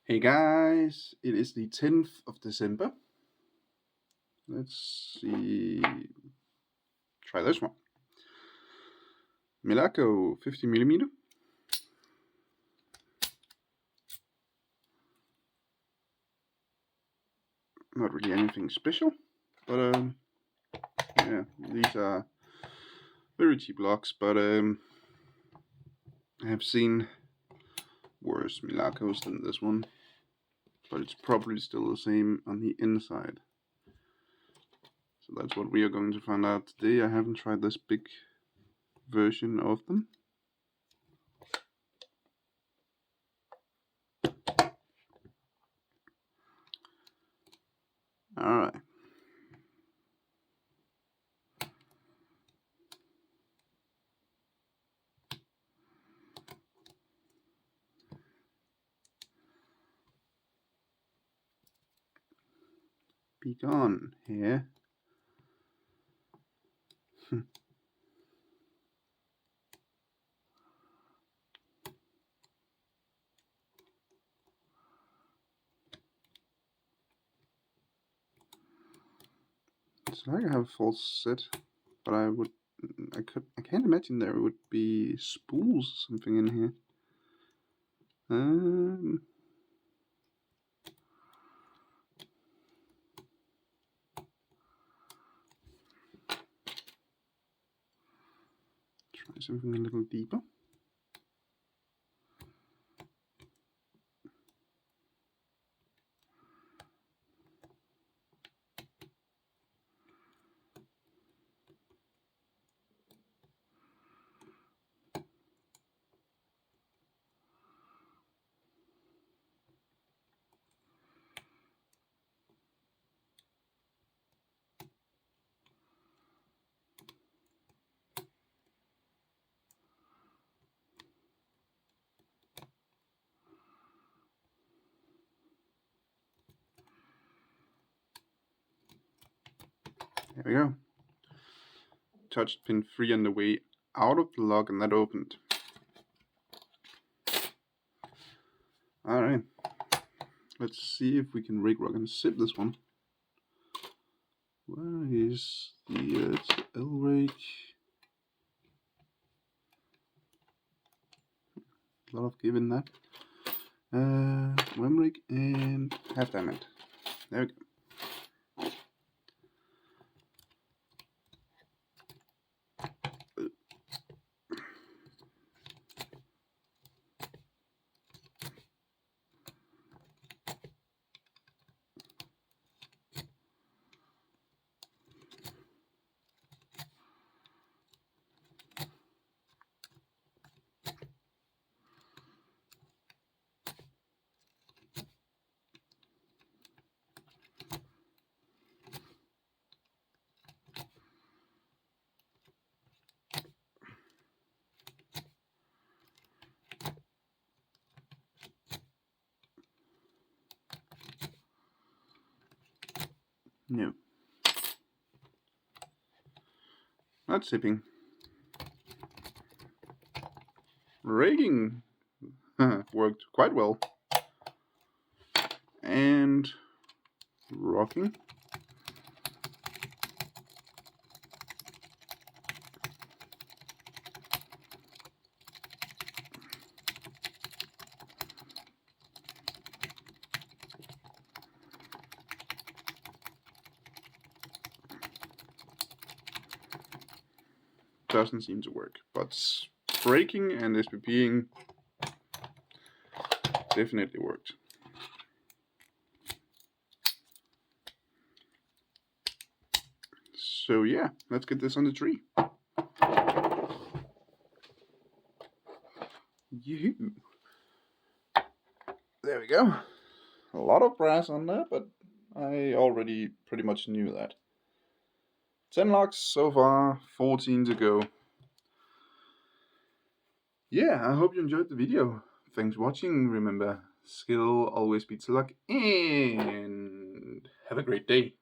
Hey guys, it is the 10th of December. Let's see, try this one. Millarco 50mm. Not really anything special, but yeah, these are very cheap locks, but I have seen worse millarcos than this one, but it's probably still the same on the inside. So that's what we are going to find out today. I haven't tried this big version of them. Alright. Be gone here. It's like I have a false set, but I can't imagine there would be spools or something in here. Try something a little deeper. There we go. Touched pin 3 on the way out of the lock, and that opened. Alright, let's see if we can rig, rock, and zip this one. Where is the L rig? A lot of give in that. Wem rig and half diamond. There we go. No. Not zipping. Rigging worked quite well. And rocking. Doesn't seem to work, but breaking and SPPing definitely worked. So yeah, let's get this on the tree. Yoo-hoo. There we go. A lot of brass on there, but I already pretty much knew that. 10 locks so far, 14 to go. Yeah, I hope you enjoyed the video. Thanks for watching. Remember, skill always beats luck, and have a great day.